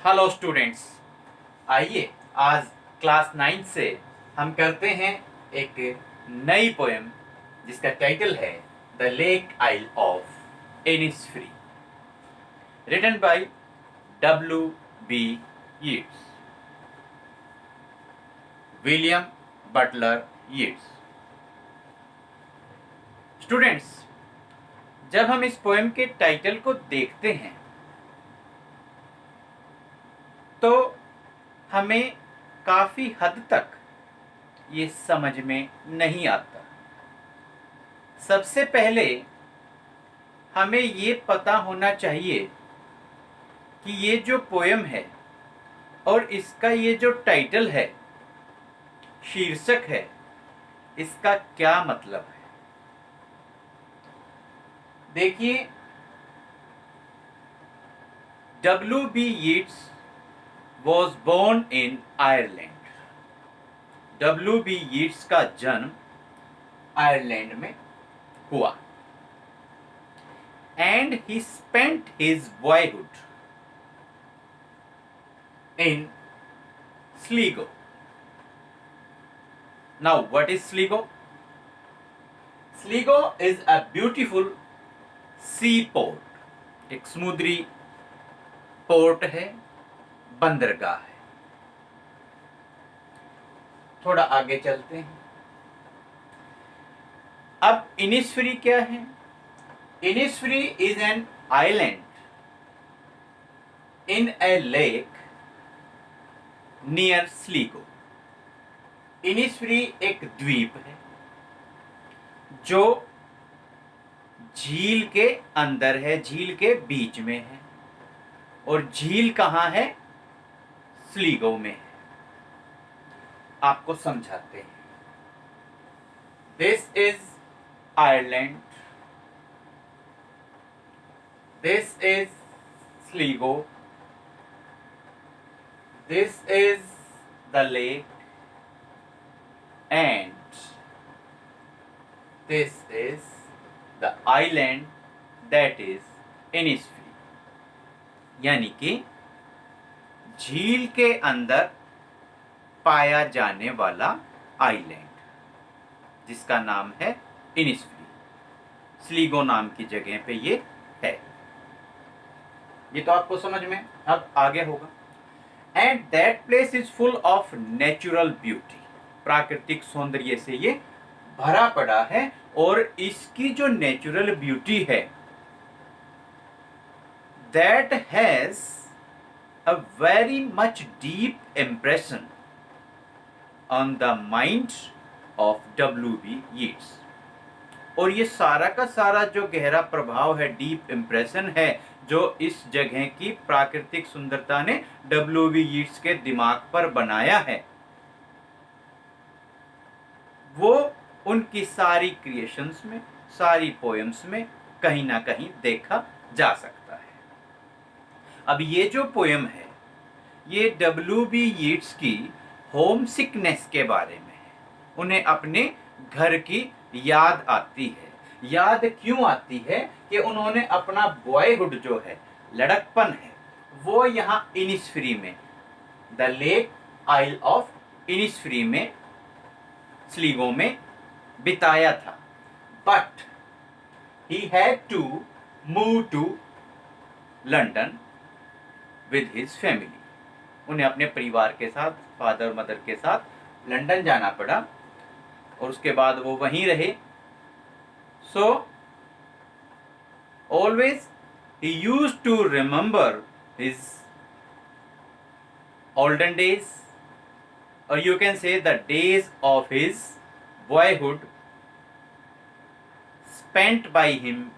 Hello students, आइए आज class 9 से हम करते हैं एक नई पोएम जिसका टाइटल है the lake isle of Innisfree, written by W.B. Yeats, William Butler Yeats. Students, जब हम इस पोएम के टाइटल को देखते हैं तो हमें काफी हद तक ये समझ में नहीं आता। सबसे पहले हमें ये पता होना चाहिए कि ये जो पोएम है और इसका ये जो टाइटल है, शीर्षक है, इसका क्या मतलब है। देखिए, W.B. Yeats was born in Ireland. W.B. Yeats का जन्म आयरलैंड में हुआ and he spent his boyhood in Sligo. Now, what is Sligo? Sligo is a beautiful seaport. एक समुद्री पोर्ट है, बंदरगाह है। थोड़ा आगे चलते हैं। अब इनिसफ्री क्या है? Innisfree is an island in a lake near Sligo. Innisfree एक द्वीप है जो झील के अंदर है, झील के बीच में है। और झील कहां है? स्लीगो में है। आपको समझाते हैं। This is Ireland, this is Sligo, this is the lake and this is the island that is Innisfree. यानी कि झील के अंदर पाया जाने वाला आइलैंड जिसका नाम है इनिसफ्री। स्लीगो नाम की जगह पे ये है। ये तो आपको समझ में अब आगे होगा। And that place is full of natural beauty. प्राकृतिक सौंदर्य से ये भरा पड़ा है और इसकी जो नेचुरल ब्यूटी है that has a very much deep impression on the mind of W.B. Yeats. और ये सारा का सारा जो गहरा प्रभाव है, डीप इम्प्रेशन है, जो इस जगह की प्राकृतिक सुंदरता ने W.B. यीट्स के दिमाग पर बनाया है, वो उनकी सारी क्रिएशंस में, सारी पोएम्स में कहीं ना कहीं देखा जा सकता है। अब ये जो पोएम है ये W.B. यीट्स की होम सिकनेस के बारे में है। उन्हें अपने घर की याद आती है। याद क्यों आती है? कि उन्होंने अपना बॉयहुड जो है, लड़कपन है, वो यहाँ इनिसफ्री में, the lake isle of Innisfree में, स्लीगो में बिताया था। But he had to move to London with his family. उन्हें अपने परिवार के साथ, फादर मदर के साथ लंदन जाना पड़ा और उसके बाद वो वहीं रहे। So always he used to remember his olden days, और you can say the days of his boyhood spent by him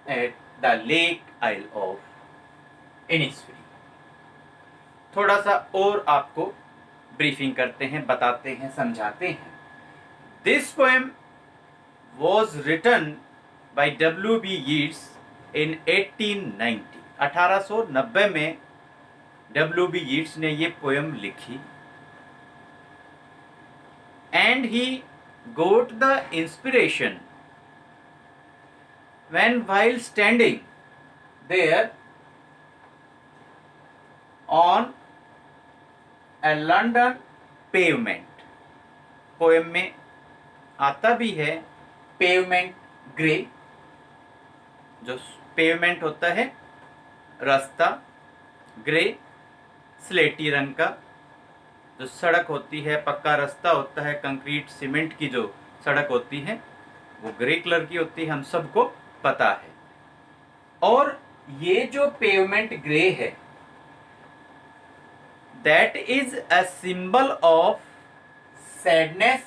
at the lake isle of Innisfree. थोड़ा सा और आपको ब्रीफिंग करते हैं, बताते हैं, समझाते हैं। This poem was written by W.B. Yeats in 1890। 1890 में W.B. यीट्स ने ये पोएम लिखी। And he got the inspiration when while standing there on a London pavement. Poem में आता भी है पेवमेंट ग्रे, जो पेवमेंट होता है रास्ता, ग्रे स्लेटी रंग का जो सड़क होती है, पक्का रास्ता होता है, कंक्रीट सीमेंट की जो सड़क होती है वो ग्रे कलर की होती है, हम सबको पता है। और ये जो पेवमेंट ग्रे है that is a symbol of sadness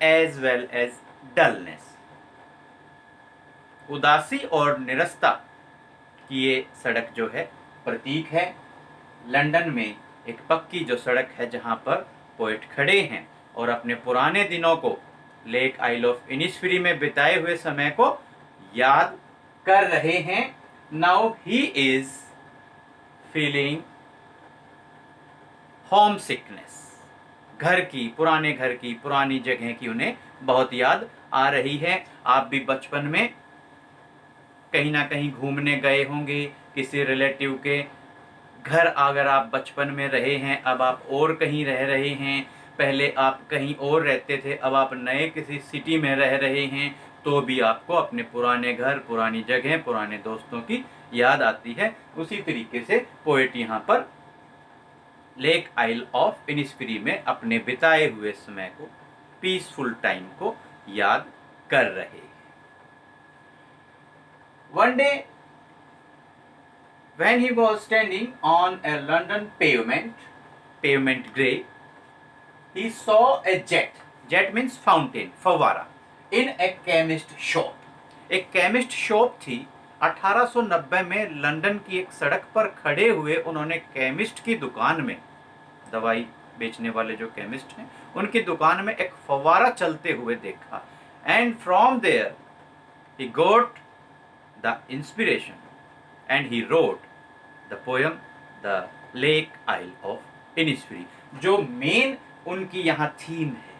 as well as dullness. उदासी और निरस्ता की ये सड़क जो है प्रतीक है। लंदन में एक पक्की जो सड़क है जहां पर पोएट खड़े हैं और अपने पुराने दिनों को, लेक आइल ऑफ इनिसफ्री में बिताए हुए समय को याद कर रहे हैं। Now he is feeling home sickness. घर की, पुरानी जगह की उन्हें बहुत याद आ रही है। आप भी बचपन में कहीं ना कहीं घूमने गए होंगे किसी रिलेटिव के घर। अगर आप बचपन में रहे हैं, अब आप और कहीं रह रहे हैं, पहले आप कहीं और रहते थे, अब आप नए किसी सिटी में रह रहे हैं, तो भी आपको अपने पुराने घर, पुरानी जगह, पुराने दोस्तों की याद आती है। उसी तरीके से पोएट यहाँ पर लेक आइल ऑफ इनिसफ्री में अपने बिताए हुए समय को, पीसफुल टाइम को याद कर रहे हैं। One day when he was standing on a London pavement grey, he saw a jet means fountain, फव्वारा, in a chemist shop। एक केमिस्ट शॉप थी। 1890 में लंदन की एक सड़क पर खड़े हुए उन्होंने केमिस्ट की दुकान में, दवाई बेचने वाले जो केमिस्ट हैं उनकी दुकान में एक फव्वारा चलते हुए देखा। And from there he got the inspiration and he wrote the poem The Lake Isle of Innisfree। जो मेन उनकी यहाँ थीम है,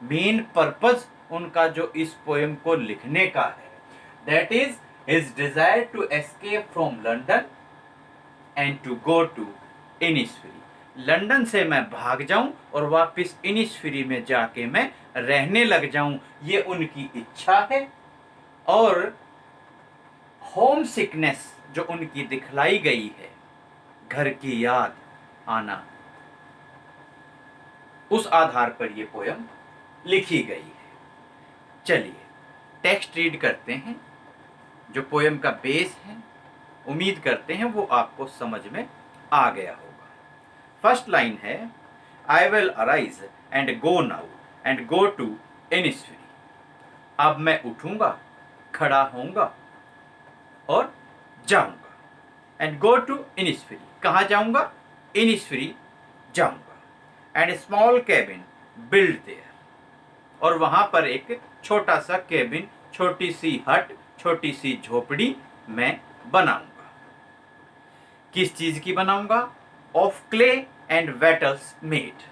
मेन पर्पस उनका जो इस पोएम को लिखने का है, that is his desire to escape from London and to go to Innisfree। London से मैं भाग जाऊं और वापस इनिसफ्री में जाके मैं रहने लग जाऊं, ये उनकी इच्छा है। और होम सिकनेस जो उनकी दिखलाई गई है, घर की याद आना, उस आधार पर यह पोयम लिखी गई है। चलिए टेक्स्ट रीड करते हैं, जो पोयम का बेस है। उम्मीद करते हैं वो आपको समझ में आ गया होगा। फर्स्ट लाइन है, I will arise and go now and go to Innisfree. अब मैं उठूंगा, खड़ा होऊंगा और जाऊंगा। एंड गो टू इनिसफ्री, कहाँ जाऊंगा? इनिसफ्री जाऊंगा। And small cabin build their, और वहां पर एक छोटा सा कैबिन, छोटी सी हट, छोटी सी झोपड़ी मैं बनाऊंगा। किस चीज की बनाऊंगा? Of clay and wattles made.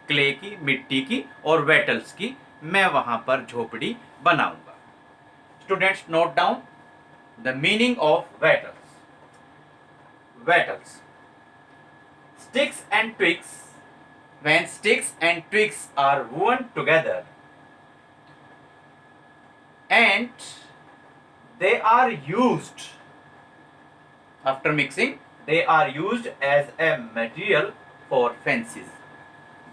Clay की, मिट्टी की और वेटल्स की मैं वहां पर झोपड़ी बनाऊंगा। Students note down the meaning of wattles. Wattles, sticks and twigs. When sticks and twigs are woven together and they are used, after mixing, they are used as a material for fences।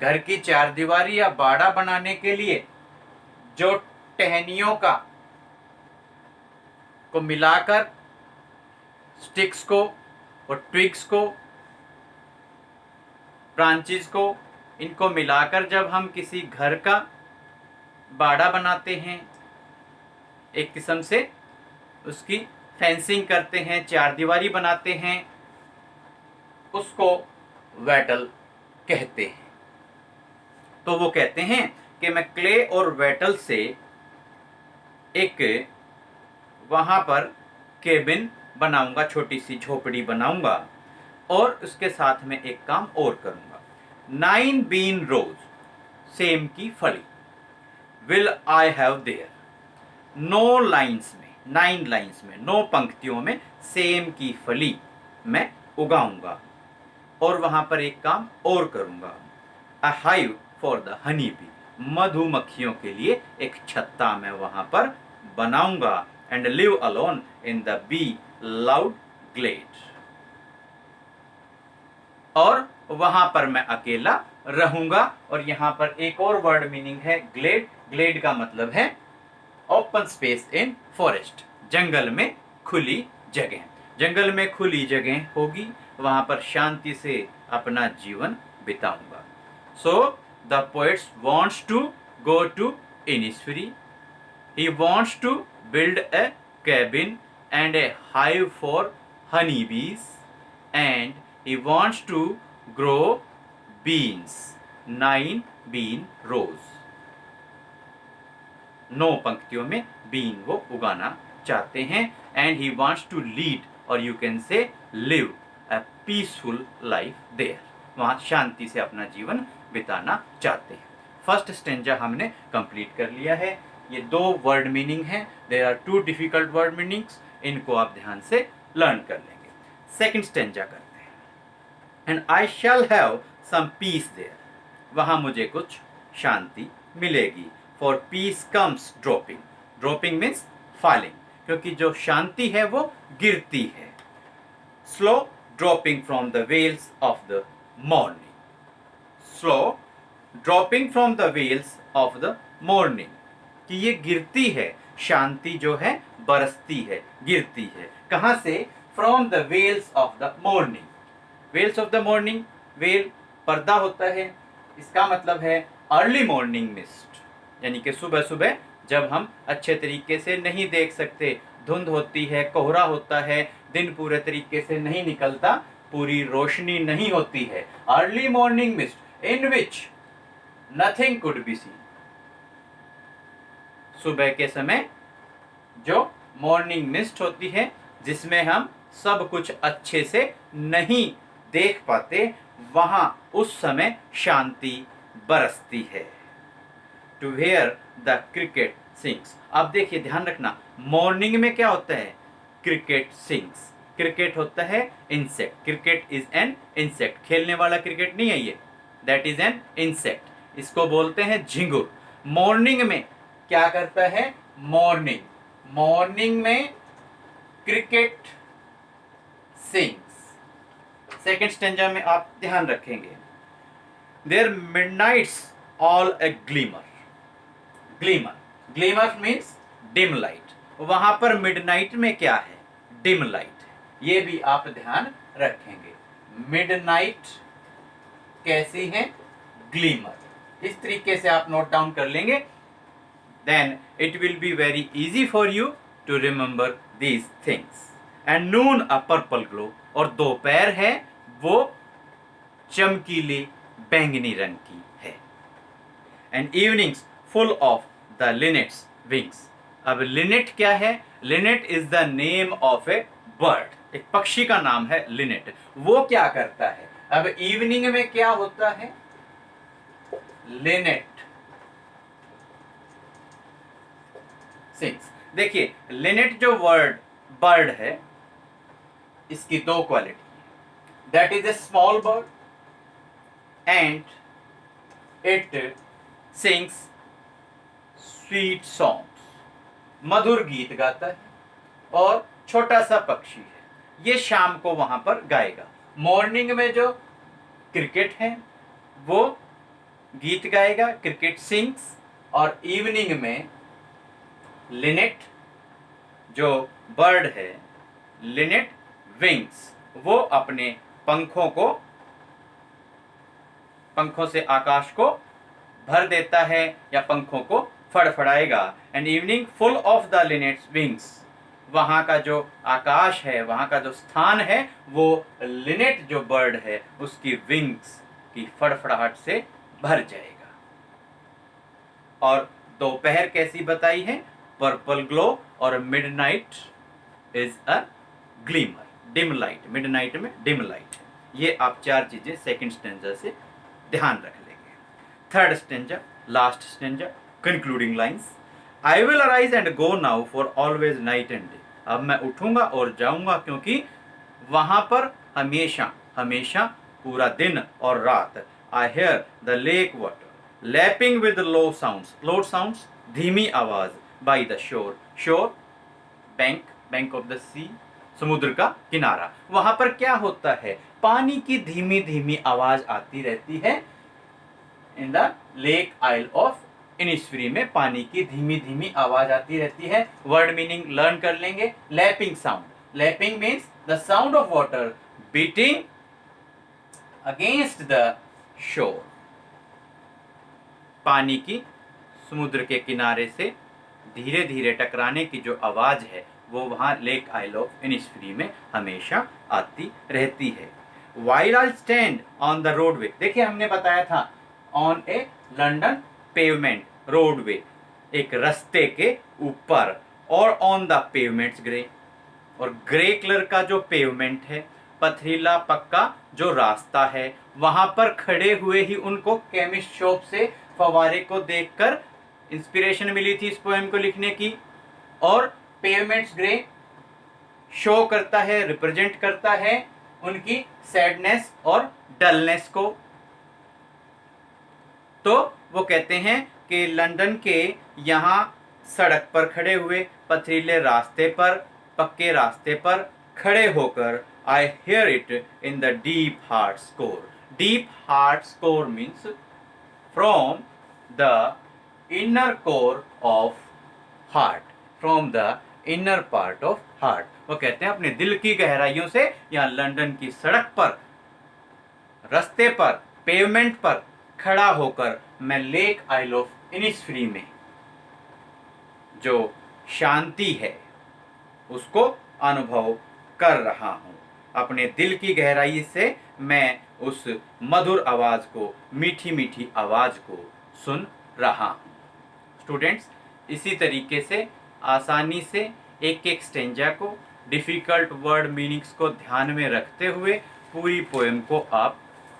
घर की चारदीवारी या बाड़ा बनाने के लिए जो टहनियों को मिलाकर, स्टिक्स को और ट्विग्स को, ब्रांचेस को, इनको मिलाकर जब हम किसी घर का बाड़ा बनाते हैं, एक किस्म से उसकी फेंसिंग करते हैं, चारदीवारी बनाते हैं, उसको वेटल कहते हैं। तो वो कहते हैं कि मैं क्ले और वेटल से एक वहां पर केबिन बनाऊंगा, छोटी सी झोपड़ी बनाऊंगा, और उसके साथ में एक काम और करूंगा। 9 बीन रोज, सेम की फली, will I have their. 9 lines में, 9 लाइन्स में, 9 पंक्तियों में सेम की फली मैं उगाऊंगा। और वहां पर एक काम और करूंगा, a hive for the honey bee, मधुमक्खियों के लिए एक छत्ता मैं वहां पर बनाऊंगा, and live alone in the bee loud glade, और वहां पर मैं अकेला रहूंगा। और यहां पर एक और वर्ड मीनिंग है ग्लेड। ग्लेड का मतलब है ओपन स्पेस इन फॉरेस्ट, जंगल में खुली जगह। जंगल में खुली जगह होगी, वहां पर शांति से अपना जीवन बिताऊंगा। So the poets wants to go to Innisfree, he wants to build a cabin and a hive for honeybees, and he wants to grow beans, 9 bean rows, 9 पंक्तियों में बीन वो उगाना चाहते हैं। And he wants to lead, और you can say live a peaceful life there, वहां शांति से अपना जीवन बिताना चाहते हैं। फर्स्ट स्टेंजा हमने कंप्लीट कर लिया है। ये 2 वर्ड मीनिंग हैं, there are 2 difficult word meanings, इनको आप ध्यान से लर्न कर लेंगे। सेकंड स्टेंजा करते हैं, and I shall have some peace there, वहां मुझे कुछ शांति मिलेगी। For peace comes dropping, dropping means falling, क्योंकि जो शांति है वो गिरती है। Slow dropping from the veils of the morning, slow dropping from the veils of the morning, कि ये गिरती है, शांति जो है बरसती है, गिरती है। कहां से? From the veils of the morning, veils of the morning, veil पर्दा होता है, इसका मतलब है अर्ली मॉर्निंग मिस्ट, यानी कि सुबह सुबह जब हम अच्छे तरीके से नहीं देख सकते, धुंध होती है, कोहरा होता है, दिन पूरे तरीके से नहीं निकलता, पूरी रोशनी नहीं होती है। Early morning mist in which nothing could be seen, सुबह के समय जो मॉर्निंग मिस्ट होती है, जिसमें हम सब कुछ अच्छे से नहीं देख पाते, वहां उस समय शांति बरसती है। To where the cricket sings, अब देखिए ध्यान रखना, मॉर्निंग में क्या होता है? क्रिकेट सिंग्स, क्रिकेट होता है insect, cricket is an insect, खेलने वाला क्रिकेट नहीं है ये, दैट इज एन इंसेक्ट, इसको बोलते हैं झिंगुर। मॉर्निंग में क्या करता है? मॉर्निंग, मॉर्निंग में क्रिकेट सिंग्स। सेकेंड स्टेंजा में आप ध्यान रखेंगे, there midnights all a glimmer, glimmer, glimmer means dim light, वहां पर मिडनाइट में क्या है? डिम लाइट, ये भी आप ध्यान रखेंगे। मिडनाइट कैसी है? ग्लीमर, इस तरीके से आप नोट डाउन कर लेंगे, then it will be very easy for you to remember these things. And noon a purple glow, और दोपहर है वो चमकीली बैंगनी रंग की है। And evenings full of the linnet's wings, अब लिनेट क्या है? Lynette is the name of a bird, एक पक्षी का नाम है लिनेट। वो क्या करता है? अब इवनिंग में क्या होता है? Linnet sings. देखिए लिनेट जो वर्ड बर्ड है, इसकी 2 क्वालिटी है, that is a small bird and it sings sweet songs, मधुर गीत गाता है, और छोटा सा पक्षी है, ये शाम को वहां पर गाएगा। मॉर्निंग में जो क्रिकेट है वो गीत गाएगा, क्रिकेट सिंग्स, और इवनिंग में लिनेट जो बर्ड है, लिनेट विंग्स, वो अपने पंखों को, पंखों से आकाश को भर देता है या पंखों को फड़फड़ाएगा। And evening full of the linnets wings, वहां का जो आकाश है, वहां का जो स्थान है, वो लिनेट जो बर्ड है उसकी विंग्स की फड़फड़ाहट से भर जाएगा। और दोपहर कैसी बताई है? पर्पल ग्लो, और midnight is a glimmer, dim light, midnight में डिम लाइट। ये आप 4 चीजें सेकंड स्टेंजा से ध्यान रख लेंगे। Third stanza, last stanza, concluding lines, I will arise and go now for always night and day, अब मैं उठूंगा और जाऊंगा, क्योंकि वहां पर हमेशा हमेशा पूरा दिन और रात। I hear the lake water lapping with low sounds, धीमी आवाज, बाई द शोर, शोर बैंक ऑफ द सी, समुद्र का किनारा। वहां पर क्या होता है, पानी की धीमी धीमी आवाज आती रहती है। In the lake isle of Innisfree में पानी की धीमी धीमी आवाज आती रहती है। वर्ड मीनिंग लर्न कर लेंगे। Lapping sound, lapping means the sound of water beating against the shore. पानी की समुद्र के किनारे से धीरे धीरे टकराने की जो आवाज है वो वहां लेक आइल ऑफ इनिस्फ्री में हमेशा आती रहती है। While I stand on the roadway, देखिए हमने बताया था on a London pavement roadway, एक रस्ते के ऊपर, और ऑन द पेवमेंट्स ग्रे, और ग्रे कलर का जो पेवमेंट है, पथरीला पक्का जो रास्ता है, वहां पर खड़े हुए ही उनको केमिस्ट शॉप से फवारे को देखकर इंस्पिरेशन मिली थी इस पोएम को लिखने की। और पेवमेंट्स ग्रे शो करता है, रिप्रेजेंट करता है उनकी सैडनेस और डलनेस को। तो वो कहते हैं कि लंदन के यहाँ सड़क पर खड़े हुए, पथरीले रास्ते पर, पक्के रास्ते पर खड़े होकर, I hear it in the deep heart score. Deep heart score means from the inner core of heart, from the inner part of heart. वो कहते हैं अपने दिल की गहराइयों से, या लंदन की सड़क पर, रास्ते पर, पेवमेंट पर खड़ा होकर मैं लेक आइल ऑफ इनिस्फ्री में जो शांति है उसको अनुभव कर रहा हूं। अपने दिल की गहराई से मैं उस मधुर आवाज को, मीठी मीठी आवाज को सुन रहा हूं। स्टूडेंट्स, इसी तरीके से आसानी से एक एक स्टेंजा को, डिफिकल्ट वर्ड मीनिंग्स को ध्यान में रखते हुए पूरी पोएम को आप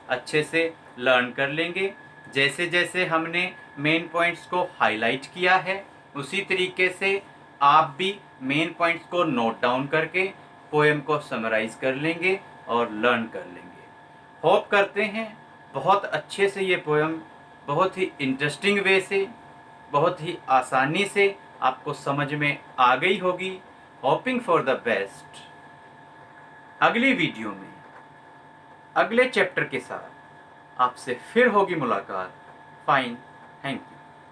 अच्छे से लर्न कर लेंगे। जैसे जैसे हमने मेन पॉइंट्स को हाईलाइट किया है, उसी तरीके से आप भी मेन पॉइंट्स को नोट डाउन करके पोएम को समराइज कर लेंगे और लर्न कर लेंगे। होप करते हैं बहुत अच्छे से ये पोएम बहुत ही इंटरेस्टिंग वे से, बहुत ही आसानी से आपको समझ में आ गई होगी। Hoping for the best. अगली वीडियो में अगले चैप्टर के साथ आपसे फिर होगी मुलाकात। Fine, thank you.